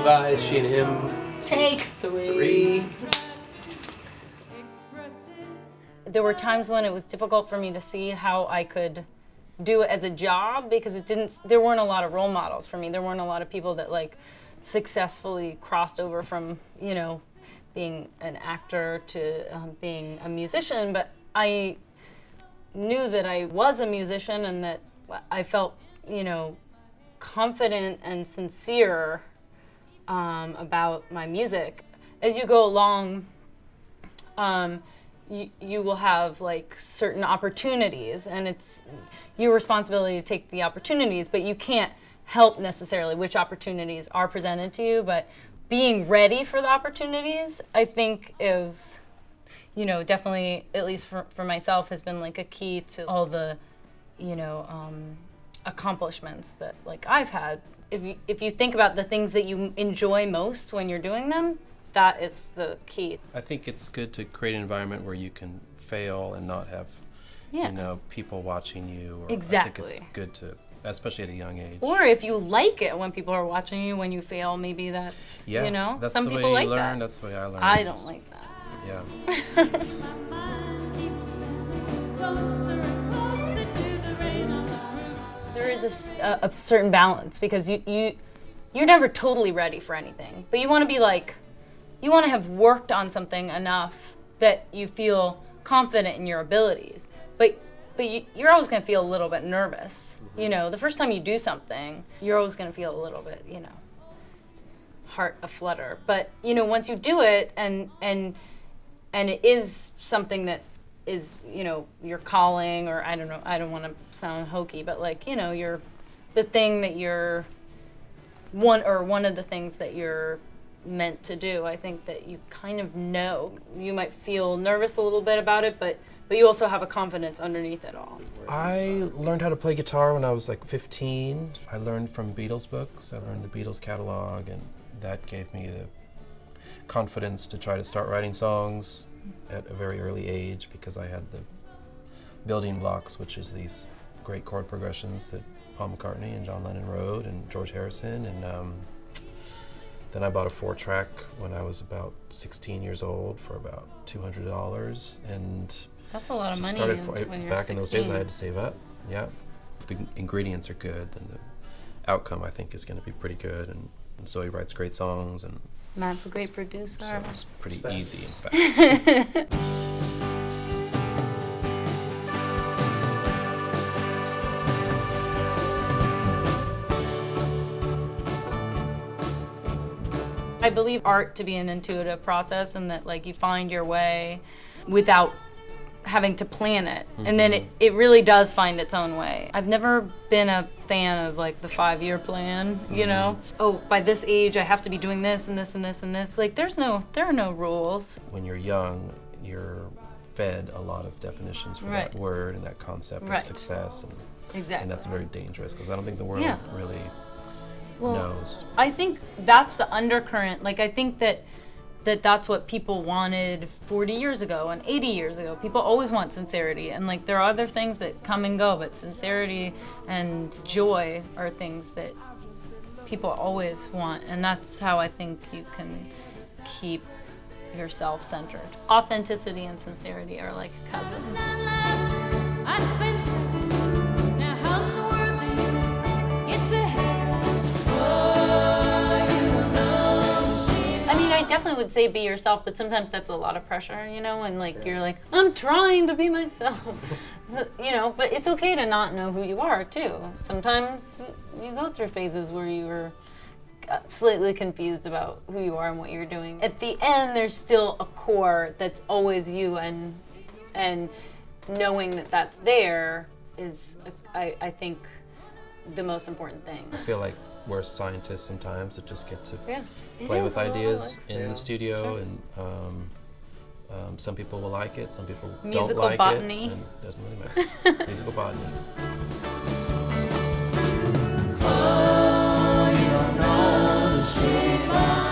Levi's, She and Him. Take three. There were times when it was difficult for me to see how I could do it as a job because there weren't a lot of role models for me. There weren't a lot of people that like successfully crossed over from, being an actor to being a musician, but I knew that I was a musician and that I felt, confident and sincere about my music. As you go along, you will have like certain opportunities, and it's your responsibility to take the opportunities, but you can't help necessarily which opportunities are presented to you. But being ready for the opportunities, I think, is, definitely, at least for myself, has been like a key to all the, accomplishments that like I've had. If you think about the things that you enjoy most when you're doing them, that is the key. I think it's good to create an environment where you can fail and not have, people watching you. Or exactly. I think it's good to, especially at a young age. Or if you like it when people are watching you when you fail, maybe that's, that's some the people way like you learn. that. That's the way I learned. I don't like that. Yeah. There is a certain balance because you're never totally ready for anything, but you want to be like, you want to have worked on something enough that you feel confident in your abilities, but you're always going to feel a little bit nervous. Mm-hmm. The first time you do something, you're always going to feel a little bit, heart aflutter. But once you do it and it is something that is, your calling, or I don't know, I don't want to sound hokey, but like, you're the thing that you're one of the things that you're meant to do. I think that you kind of know. You might feel nervous a little bit about it, but you also have a confidence underneath it all. I learned how to play guitar when I was like 15. I learned from Beatles books. I learned the Beatles catalog, and that gave me the confidence to try to start writing songs at a very early age, because I had the building blocks, which is these great chord progressions that Paul McCartney and John Lennon wrote, and George Harrison. And then I bought a 4-track when I was about 16 years old for about $200, and that's a lot of money when you're back 16. in those days I had to save up. Yeah. If the ingredients are good, then the outcome, I think, is going to be pretty good. And Zooey writes great songs, and Matt's a great producer. so it's pretty easy and fast. I believe art to be an intuitive process, and that like you find your way without having to plan it. Mm-hmm. And then it really does find its own way. I've never been a fan of like the 5-year plan, Oh, by this age I have to be doing this and this and this and this. Like there are no rules. When you're young, you're fed a lot of definitions for Right. that word and that concept Right. of success, Exactly. and that's very dangerous, because I don't think the world really knows. I think that's the undercurrent. Like I think that's what people wanted 40 years ago and 80 years ago. People always want sincerity, and like there are other things that come and go, but sincerity and joy are things that people always want, and that's how I think you can keep yourself centered. Authenticity and sincerity are like cousins. I definitely would say be yourself, but sometimes that's a lot of pressure, and like you're like, I'm trying to be myself, but it's okay to not know who you are too. Sometimes you go through phases where you're slightly confused about who you are and what you're doing. At the end, there's still a core that's always you, and knowing that that's there is, I think, the most important thing. I feel like we're scientists sometimes that just get to is play with a little ideas like in the studio, sure. and some people will like it, some people Musical don't like botany. it. And it doesn't really matter. Musical botany. Oh, you don't know the shape of